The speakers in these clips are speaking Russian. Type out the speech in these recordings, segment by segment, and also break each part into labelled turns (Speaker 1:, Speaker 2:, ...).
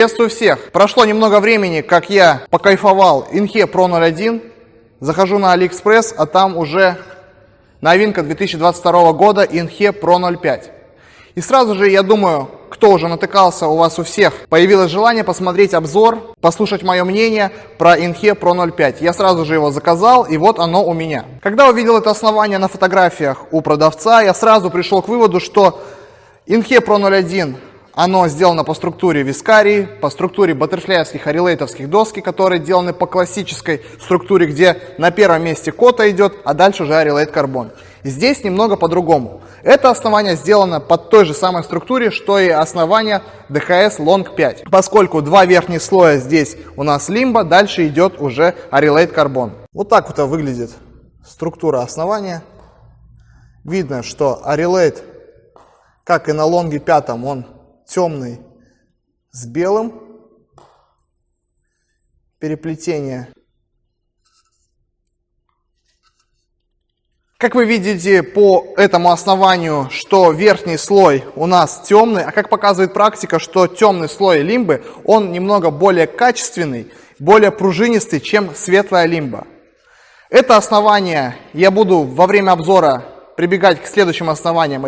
Speaker 1: Приветствую всех! Прошло немного времени, как я покайфовал Inhe Pro 01. Захожу на AliExpress, а там уже новинка 2022 года Inhe Pro 05. И сразу же, я думаю, кто уже натыкался, у вас у всех появилось желание посмотреть обзор, послушать мое мнение про Inhe Pro 05. Я сразу же его заказал, и вот оно у меня. Когда увидел это основание на фотографиях у продавца, я сразу пришел к выводу, что Inhe Pro 01 оно сделано по структуре вискарии, по структуре баттерфляевских арилейтовских доски, которые сделаны по классической структуре, где на первом месте кота идет, а дальше уже арилейт карбон. Здесь немного по-другому. Это основание сделано под той же самой структуре, что и основание DHS Long 5. Поскольку два верхних слоя здесь у нас лимба, дальше идет уже арилейт карбон. Вот так вот выглядит структура основания. Видно, что арилейт, как и на лонге 5, он темный с белым, переплетение. Как вы видите по этому основанию, что верхний слой у нас темный, а как показывает практика, что темный слой лимбы, он немного более качественный, более пружинистый, чем светлая лимба. Это основание я буду во время обзора прибегать к следующим основаниям,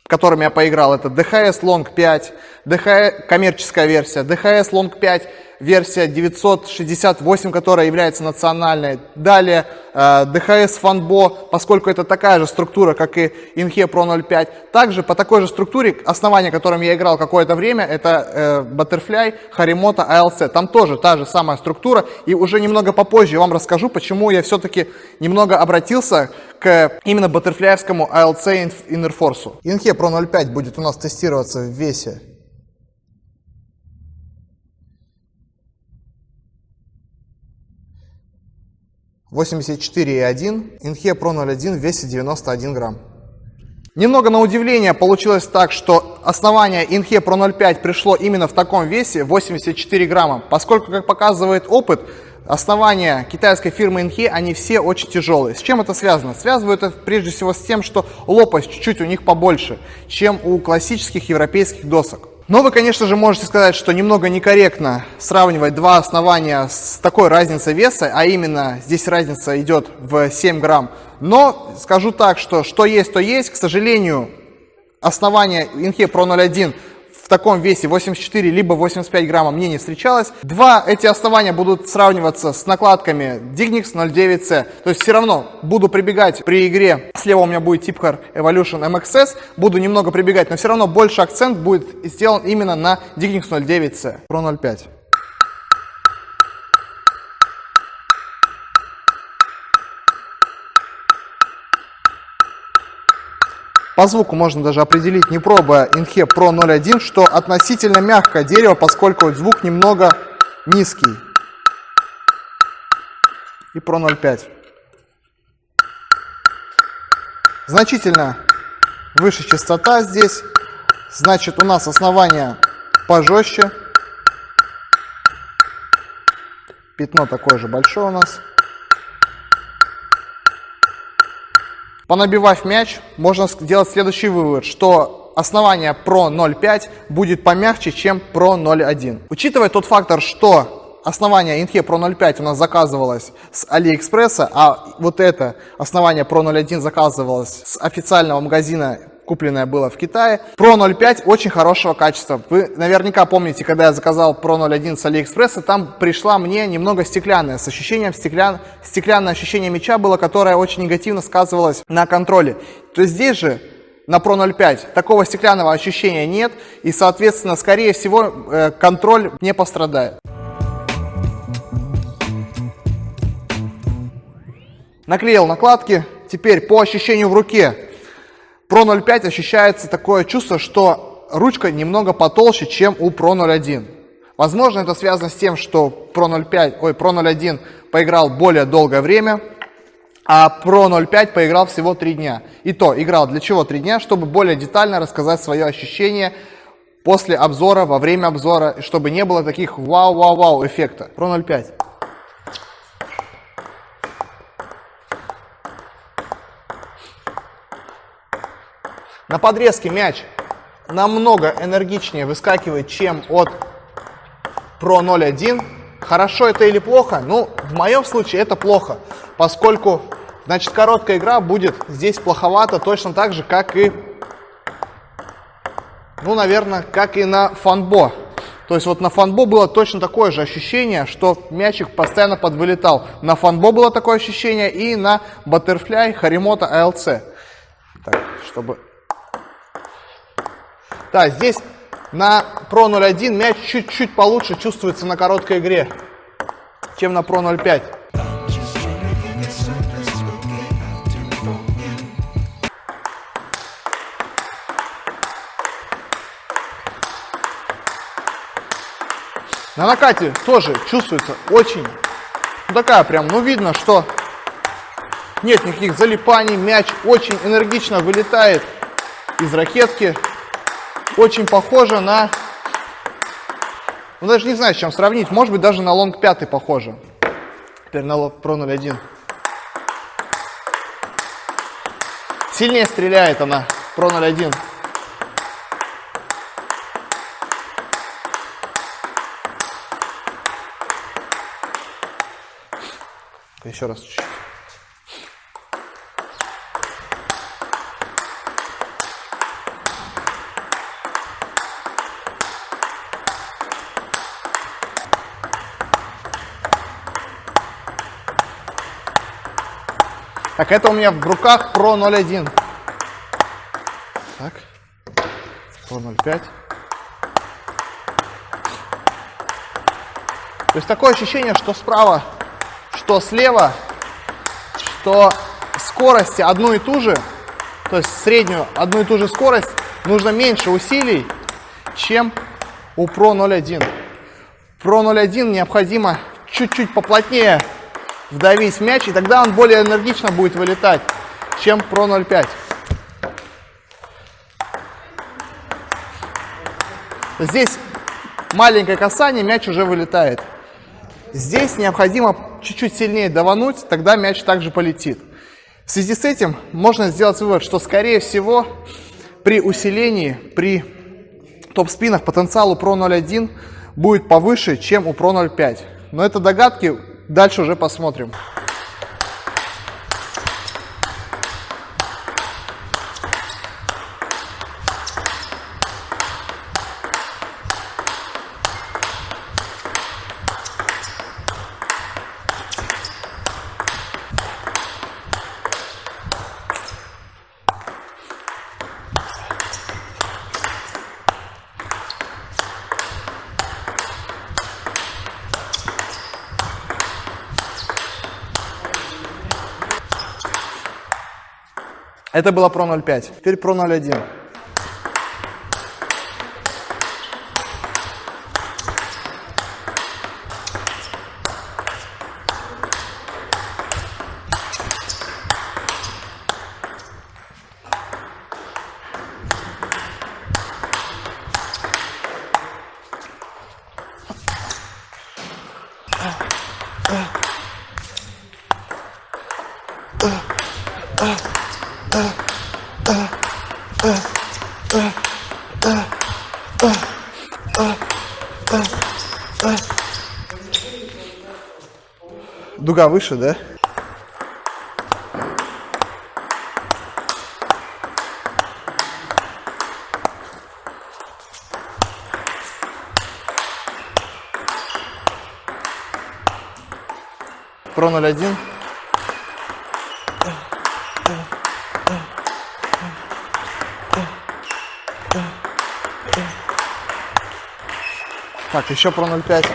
Speaker 1: которыми я поиграл. Это DHS Long 5, DHS, коммерческая версия, DHS Long 5, версия 968, которая является национальной. Далее DHS Fanbo, поскольку это такая же структура, как и Inhe Pro 05. Также по такой же структуре, основание, которым я играл какое-то время, это Butterfly Harimoto ALC. Там тоже та же самая структура. И уже немного попозже я вам расскажу, почему я все-таки немного обратился к именно баттерфляевскому ALC Inner Force. Inhe Pro 05 будет у нас тестироваться в весе 84,1, Inhe Pro 01 в весе 91 грамм. Немного на удивление получилось так, что основание Inhe Pro 05 пришло именно в таком весе 84 грамма, поскольку, как показывает опыт, основания китайской фирмы Inhe, они все очень тяжелые. С чем это связано? Связывают это прежде всего с тем, что лопасть чуть-чуть у них побольше, чем у классических европейских досок. Но вы, конечно же, можете сказать, что немного некорректно сравнивать два основания с такой разницей веса, а именно здесь разница идет в 7 грамм. Но скажу так, что есть, то есть. К сожалению, основание Inhe Pro 01 в таком весе 84 либо 85 грамма мне не встречалось. Два эти основания будут сравниваться с накладками Dignix 09C. То есть все равно буду прибегать при игре. Слева у меня будет Tipcar Evolution MXS. Буду немного прибегать, но все равно больше акцент будет сделан именно на Dignix 09C. Pro 05. По звуку можно даже определить, не пробуя Inhe Pro 01, что относительно мягкое дерево, поскольку звук немного низкий. И Pro 05. Значительно выше частота здесь. Значит, у нас основание пожестче. Пятно такое же большое у нас. Понабивав мяч, можно сделать следующий вывод, что основание Pro 05 будет помягче, чем Pro 01. Учитывая тот фактор, что основание Inhe Pro 05 у нас заказывалось с AliExpress, а вот это основание Pro 01 заказывалось с официального магазина, купленное было в Китае. Pro 05 очень хорошего качества. Вы наверняка помните, когда я заказал Pro 01 с AliExpress, там пришла мне немного стеклянная, с ощущением стеклянное ощущение мяча было, которое очень негативно сказывалось на контроле. То есть здесь же на Pro 05 такого стеклянного ощущения нет, и, соответственно, скорее всего, контроль не пострадает. Наклеил накладки. Теперь по ощущению в руке. Pro 05 ощущается такое чувство, что ручка немного потолще, чем у Pro 01. Возможно, это связано с тем, что Pro 01 поиграл более долгое время, а Pro 05 поиграл всего 3 дня. И то, играл для чего 3 дня? Чтобы более детально рассказать свое ощущение после обзора, во время обзора, чтобы не было таких вау-вау-вау эффекта. Pro 05. На подрезке мяч намного энергичнее выскакивает, чем от Pro 0.1. Хорошо это или плохо? Ну, в моем случае это плохо, поскольку, значит, короткая игра будет здесь плоховато, точно так же, как и, ну, наверное, как и на фанбо. То есть вот на фанбо было точно такое же ощущение, что мячик постоянно подвылетал. На фанбо было такое ощущение и на Butterfly Harimoto ALC. Так, чтобы... Да, здесь на Pro 0.1 мяч чуть-чуть получше чувствуется на короткой игре, чем на Pro 0.5. На накате тоже чувствуется очень, ну, такая прям, ну, видно, что нет никаких залипаний, мяч очень энергично вылетает из ракетки. Очень похоже на, ну, даже не знаю, с чем сравнить, может быть, даже на Long 5 похоже. Теперь на Pro 0.1. Сильнее стреляет она, Pro 0.1. Еще раз чуть-чуть. Так, это у меня в руках Pro 0.1. Так, Pro 0.5. То есть такое ощущение, что справа, что слева, что скорости одну и ту же, то есть среднюю одну и ту же скорость, нужно меньше усилий, чем у Pro 0.1. Pro 0.1 необходимо чуть-чуть поплотнее вдавить в мяч, и тогда он более энергично будет вылетать, чем Pro 0.5. Здесь маленькое касание, мяч уже вылетает. Здесь необходимо чуть-чуть сильнее давануть, тогда мяч также полетит. В связи с этим можно сделать вывод, что, скорее всего, при усилении, при топ-спинах потенциал у Pro 0.1 будет повыше, чем у Pro 0.5. Но это догадки, дальше уже посмотрим. Это было Pro 0.5. Теперь Pro 0.1. Дуга выше, да? Pro 0.1. Так, еще Pro 0.5.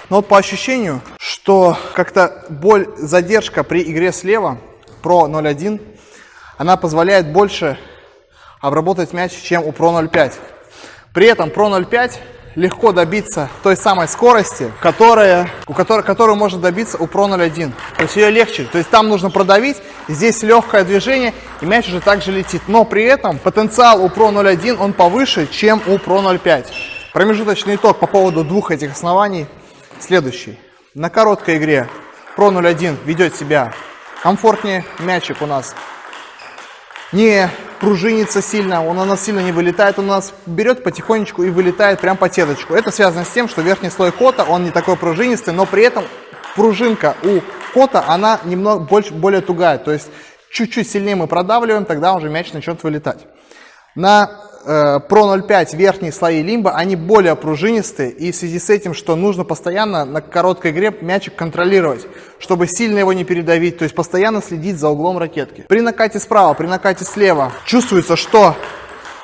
Speaker 1: Но вот по ощущению, что как-то боль, задержка при игре слева, Pro 0.1, она позволяет больше обработать мяч, чем у Pro 0.5. При этом Pro 0.5 легко добиться той самой скорости, которую можно добиться у Pro 0.1. То есть ее легче. То есть там нужно продавить, здесь легкое движение, и мяч уже также летит. Но при этом потенциал у Pro 0.1 он повыше, чем у Pro 0.5. Промежуточный итог по поводу двух этих оснований. Следующий. На короткой игре Pro 01 ведет себя комфортнее. Мячик у нас не пружинится сильно, он у нас сильно не вылетает, он у нас берет потихонечку и вылетает прям по сеточку. Это связано с тем, что верхний слой кота, он не такой пружинистый, но при этом пружинка у кота, она немного более тугая. То есть чуть-чуть сильнее мы продавливаем, тогда уже мяч начнет вылетать. На Pro 05 верхние слои лимба, они более пружинистые, и в связи с этим, что нужно постоянно на короткой игре мячик контролировать, чтобы сильно его не передавить, то есть постоянно следить за углом ракетки. При накате справа, при накате слева чувствуется, что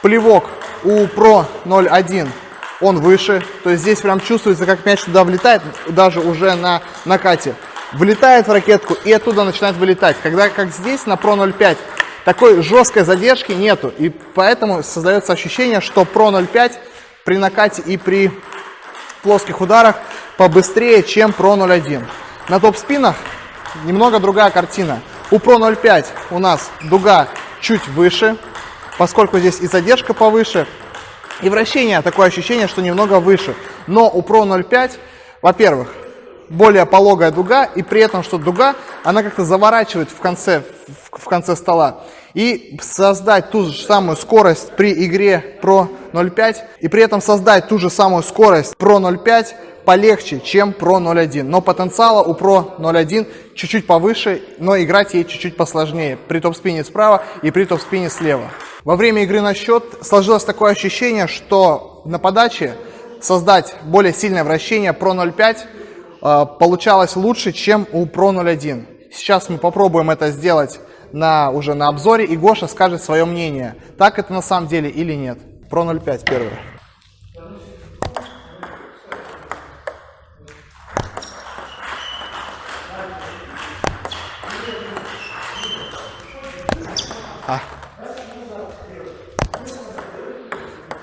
Speaker 1: плевок у Pro 01 он выше, то есть здесь прям чувствуется, как мяч туда влетает, даже уже на накате. Влетает в ракетку и оттуда начинает вылетать. Когда, как здесь на Pro 05, такой жесткой задержки нету, и поэтому создается ощущение, что Pro 05 при накате и при плоских ударах побыстрее, чем Pro 01. На топ-спинах немного другая картина. У Pro 05 у нас дуга чуть выше, поскольку здесь и задержка повыше, и вращение, такое ощущение, что немного выше. Но у Pro 05, во-первых, более пологая дуга, и при этом, что дуга, она как-то заворачивает в конце стола. И создать ту же самую скорость при игре Pro 05, и при этом создать ту же самую скорость Pro 05 полегче, чем Pro 01. Но потенциала у Pro 01 чуть-чуть повыше, но играть ей чуть-чуть посложнее при топ-спине справа и при топ-спине слева. Во время игры на счет сложилось такое ощущение, что на подаче создать более сильное вращение Pro 05 получалось лучше, чем у Pro 01. Сейчас мы попробуем это сделать уже на обзоре, и Гоша скажет свое мнение, так это на самом деле или нет. Pro 05 первый.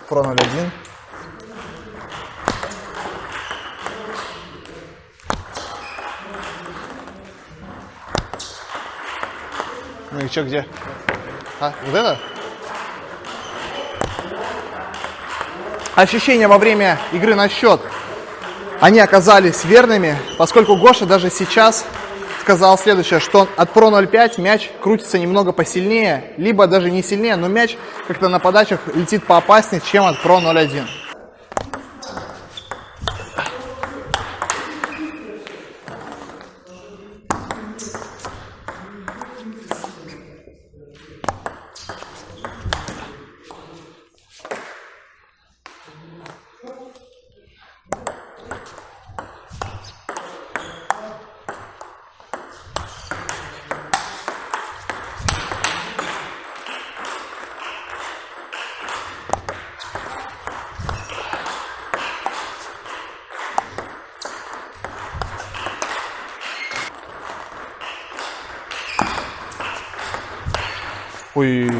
Speaker 1: Pro 01. Ну и что, где? Вот это? Ощущения во время игры на счет, они оказались верными, поскольку Гоша даже сейчас сказал следующее, что от Pro 05 мяч крутится немного посильнее, либо даже не сильнее, но мяч как-то на подачах летит поопаснее, чем от Pro 01. Ой.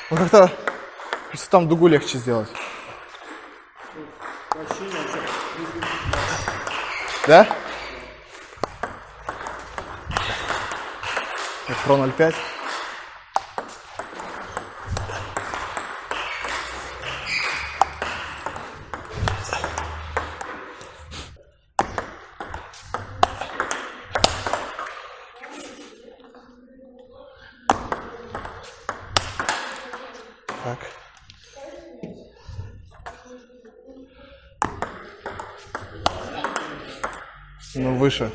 Speaker 1: Ну как-то там дугу легче сделать. Да? Pro 05. Так. Ну, выше.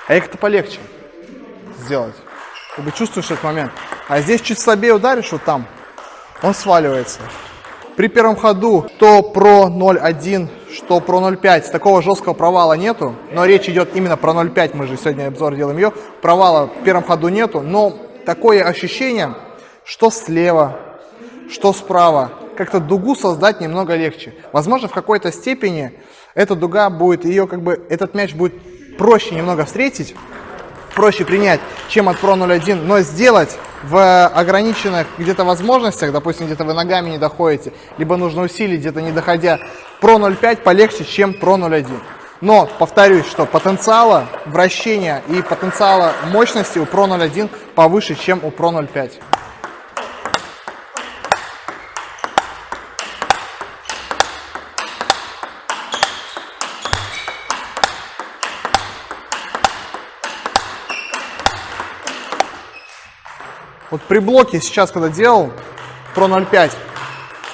Speaker 1: А их-то полегче. сделать. Как бы чувствуешь этот момент. А здесь чуть слабее ударишь, вот там, он сваливается. При первом ходу то Pro 0.1, что Pro 0.5, такого жесткого провала нету. Но речь идет именно про 0.5, мы же сегодня обзор делаем ее. Провала в первом ходу нету, но такое ощущение, что слева, что справа, как-то дугу создать немного легче. Возможно, в какой-то степени эта дуга будет, ее как бы, этот мяч будет проще немного встретить, проще принять, чем от Pro 0.1, но сделать в ограниченных где-то возможностях, допустим, где-то вы ногами не доходите, либо нужно усилить, где-то не доходя, Pro 0.5 полегче, чем Pro 0.1. Но, повторюсь, что потенциала вращения и потенциала мощности у Pro 0.1 повыше, чем у Pro 0.5. Вот при блоке сейчас, когда делал Pro 0.5,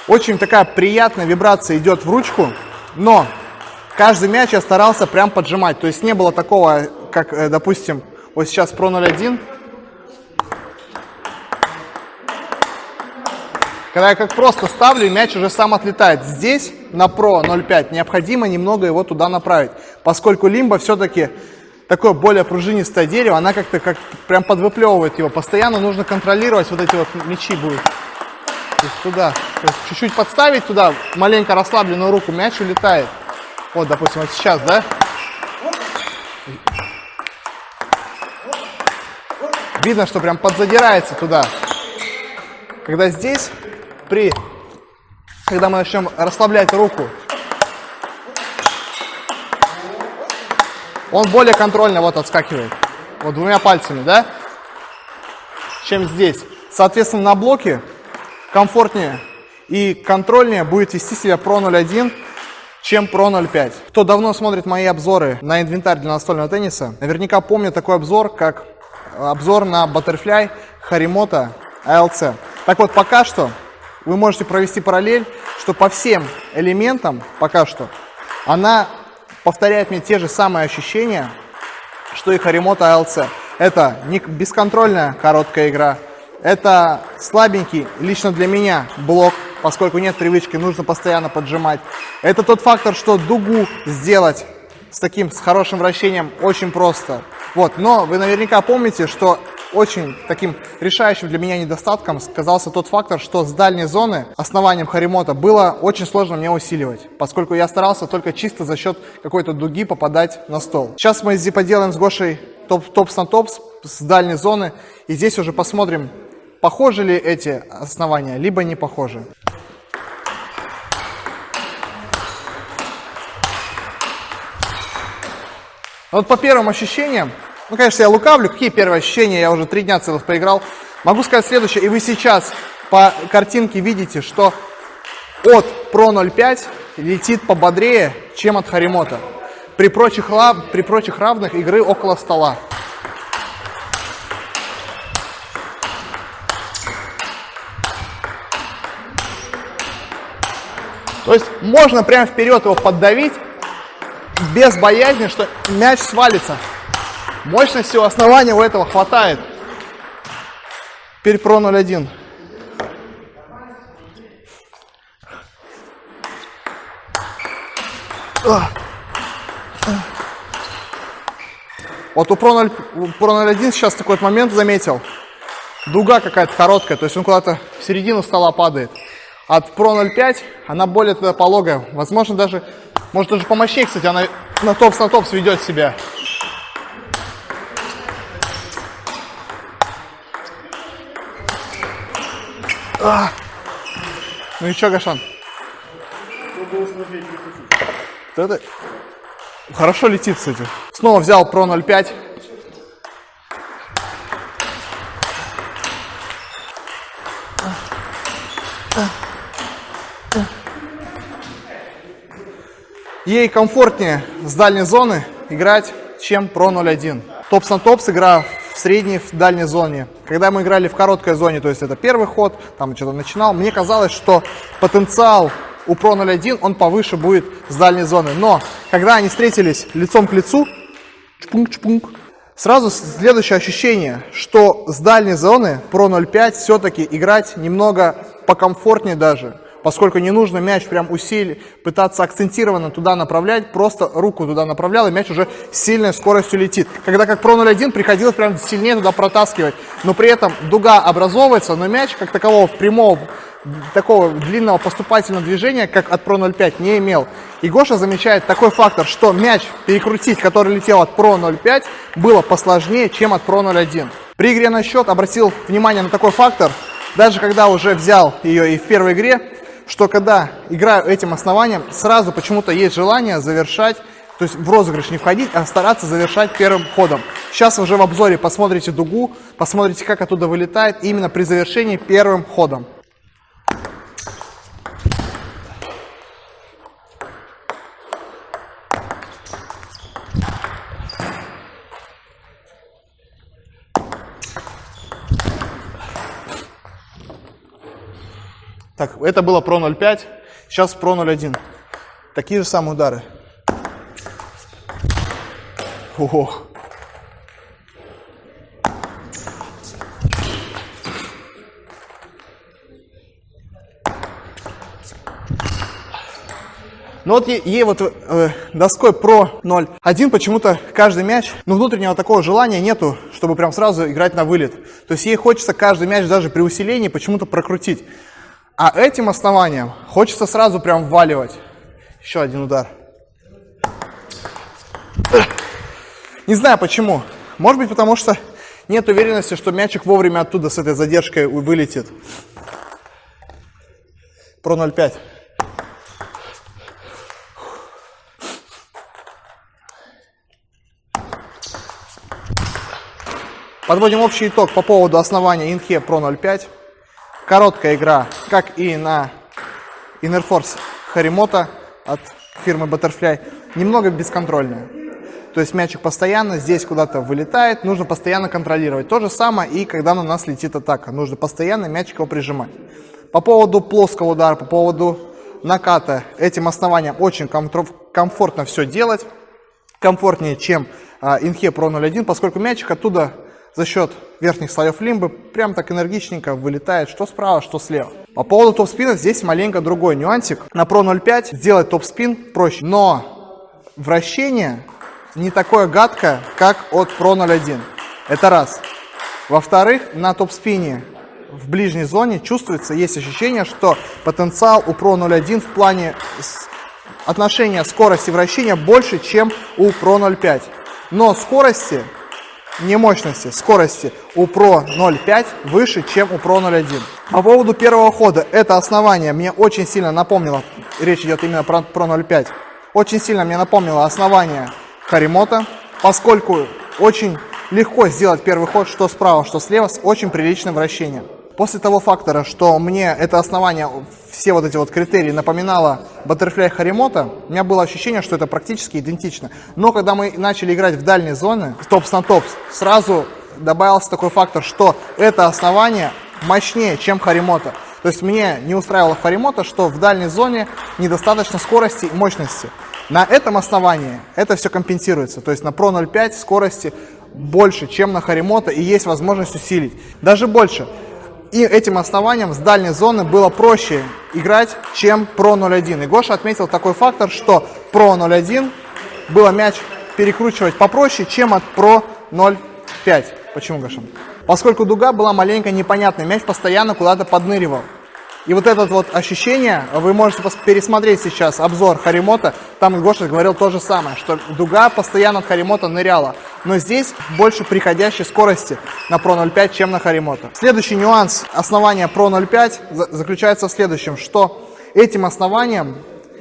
Speaker 1: очень такая приятная вибрация идет в ручку, но каждый мяч я старался прям поджимать. То есть не было такого, как, допустим, вот сейчас Pro 0.1. Когда я как просто ставлю, и мяч уже сам отлетает. Здесь на Pro 0.5 необходимо немного его туда направить, поскольку лимба все-таки такое более пружинистое дерево, она как-то прям подвыплевывает его. Постоянно нужно контролировать вот эти вот мячи будут. То есть туда. Чуть-чуть подставить туда, маленько расслабленную руку, мяч улетает. Вот, допустим, вот сейчас, да? Видно, что прям подзадирается туда. Когда здесь, когда мы начнем расслаблять руку, он более контрольно вот отскакивает. Вот двумя пальцами, да? Чем здесь. Соответственно, на блоке комфортнее и контрольнее будет вести себя Pro 0.1, чем Pro 0.5. Кто давно смотрит мои обзоры на инвентарь для настольного тенниса, наверняка помнит такой обзор, как обзор на Butterfly Harimoto ALC. Так вот, пока что вы можете провести параллель, что по всем элементам, пока что, она повторяет мне те же самые ощущения, что и Harimoto ALC. Это не бесконтрольная короткая игра, это слабенький, лично для меня, блок, поскольку нет привычки, нужно постоянно поджимать. Это тот фактор, что дугу сделать с хорошим вращением очень просто. Вот. Но вы наверняка помните, что очень таким решающим для меня недостатком казался тот фактор, что с дальней зоны основанием Harimoto было очень сложно мне усиливать, поскольку я старался только чисто за счет какой-то дуги попадать на стол. Сейчас мы поделаем с Гошей топс на топс с дальней зоны, и здесь уже посмотрим, похожи ли эти основания, либо не похожи. Вот по первым ощущениям, ну, конечно, я лукавлю, какие первые ощущения, я уже 3 дня целых поиграл. Могу сказать следующее, и вы сейчас по картинке видите, что от Pro 0.5 летит пободрее, чем от Harimoto. При прочих равных игры около стола. То есть можно прямо вперед его поддавить, без боязни, что мяч свалится. Мощности у основания у этого хватает. Теперь Pro 0.1. Вот у Pro 0.1 сейчас такой вот момент заметил. Дуга какая-то короткая, то есть он куда-то в середину стола падает. От Pro 0.5 она более туда пологая. Возможно, даже, может даже помощнее, кстати, она на топс ведет себя. Ну и что, Гошан? Это хорошо летит, кстати. Снова взял Pro 0.5. Ей комфортнее с дальней зоны играть, чем Pro 0.1. Топс на топс игра в средней, в дальней зоне. Когда мы играли в короткой зоне, то есть это первый ход, там что-то начинал, мне казалось, что потенциал у Pro 0.1 он повыше будет с дальней зоны. Но когда они встретились лицом к лицу, чпунг-чпунг, Сразу следующее ощущение, что с дальней зоны Pro 0.5 все-таки играть немного покомфортнее даже, поскольку не нужно мяч прям усилить, пытаться акцентированно туда направлять, просто руку туда направлял, и мяч уже с сильной скоростью летит. Когда как Pro 0.1 приходилось прям сильнее туда протаскивать, но при этом дуга образовывается, но мяч как такового прямого, такого длинного поступательного движения, как от Pro 0.5, не имел. И Гоша замечает такой фактор, что мяч перекрутить, который летел от Pro 0.5, было посложнее, чем от Pro 0.1. При игре на счет обратил внимание на такой фактор, даже когда уже взял ее и в первой игре, что когда играю этим основанием, сразу почему-то есть желание завершать, то есть в розыгрыш не входить, а стараться завершать первым ходом. Сейчас уже в обзоре посмотрите дугу, посмотрите, как оттуда вылетает именно при завершении первым ходом. Так, это было Pro 0.5, сейчас Pro 0.1. Такие же самые удары. Ох. Но вот ей вот доской Pro 0.1 почему-то каждый мяч, но внутреннего такого желания нету, чтобы прям сразу играть на вылет. То есть ей хочется каждый мяч даже при усилении почему-то прокрутить. А этим основанием хочется сразу прям вваливать. Еще один удар. Не знаю почему. Может быть, потому что нет уверенности, что мячик вовремя оттуда с этой задержкой вылетит. Pro 0.5. Подводим общий итог по поводу основания Inhe Pro 0.5. Короткая игра, как и на Inner Force Harimoto от фирмы Butterfly, немного бесконтрольная. То есть мячик постоянно здесь куда-то вылетает, нужно постоянно контролировать. То же самое и когда на нас летит атака, нужно постоянно мячик его прижимать. По поводу плоского удара, по поводу наката, этим основанием очень комфортно все делать. Комфортнее, чем Inhe Pro 0.1, поскольку мячик оттуда за счет верхних слоев лимбы прям так энергичненько вылетает что справа, что слева. По поводу топ-спина здесь маленько другой нюансик. На Pro 0.5 сделать топ-спин проще, но вращение не такое гадкое, как от Pro 0.1. Это раз. Во-вторых, на топ-спине в ближней зоне чувствуется, есть ощущение, что потенциал у Pro 0.1 в плане отношения скорости вращения больше, чем у Pro 0.5. Но скорости, не мощности, скорости у Pro 0.5 выше, чем у Pro 0.1. По поводу первого хода, это основание мне очень сильно напомнило, речь идет именно про Pro 0.5, очень сильно мне напомнило основание Harimoto, поскольку очень легко сделать первый ход, что справа, что слева, с очень приличным вращением. После того фактора, что мне это основание, все вот эти вот критерии напоминало Butterfly Harimoto, у меня было ощущение, что это практически идентично. Но когда мы начали играть в дальние зоны, топс на топс, сразу добавился такой фактор, что это основание мощнее, чем Harimoto. То есть мне не устраивало Harimoto, что в дальней зоне недостаточно скорости и мощности. На этом основании это все компенсируется. То есть на Pro 0.5 скорости больше, чем на Harimoto, и есть возможность усилить. Даже больше. И этим основанием с дальней зоны было проще играть, чем Pro 0.1. И Гоша отметил такой фактор, что Pro 0.1 было мяч перекручивать попроще, чем от Pro 0.5. Почему, Гоша? Поскольку дуга была маленько непонятной, мяч постоянно куда-то подныривал. И вот это вот ощущение, вы можете пересмотреть сейчас обзор Harimoto, там Гоша говорил то же самое, что дуга постоянно от Harimoto ныряла. Но здесь больше приходящей скорости на Pro 0.5, чем на Harimoto. Следующий нюанс основания Pro 0.5 заключается в следующем, что этим основанием,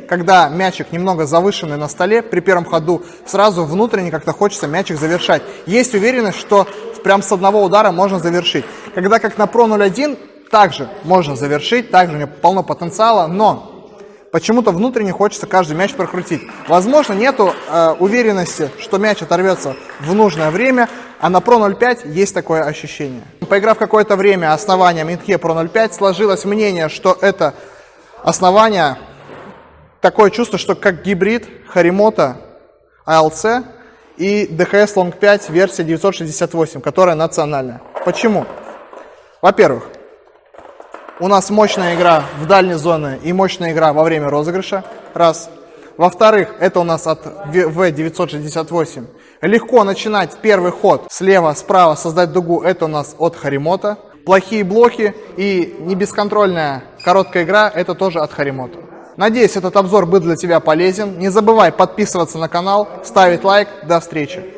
Speaker 1: когда мячик немного завышенный на столе, при первом ходу сразу внутренне как-то хочется мячик завершать. Есть уверенность, что прям с одного удара можно завершить. Когда как на Pro 0.1 также можно завершить, также у него полно потенциала, но почему-то внутренне хочется каждый мяч прокрутить. Возможно, нету уверенности, что мяч оторвется в нужное время, а на Pro 0.5 есть такое ощущение. Поиграв какое-то время основанием Inhe Pro 0.5, сложилось мнение, что это основание, такое чувство, что как гибрид Harimoto ALC и DHS Long 5 версия 968, которая национальная. Почему? Во-первых, у нас мощная игра в дальней зоне и мощная игра во время розыгрыша. Раз. Во-вторых, это у нас от V968. Легко начинать первый ход слева, справа, создать дугу. Это у нас от Харимота. Плохие блоки и не бесконтрольная короткая игра. Это тоже от Харимота. Надеюсь, этот обзор был для тебя полезен. Не забывай подписываться на канал, ставить лайк. До встречи.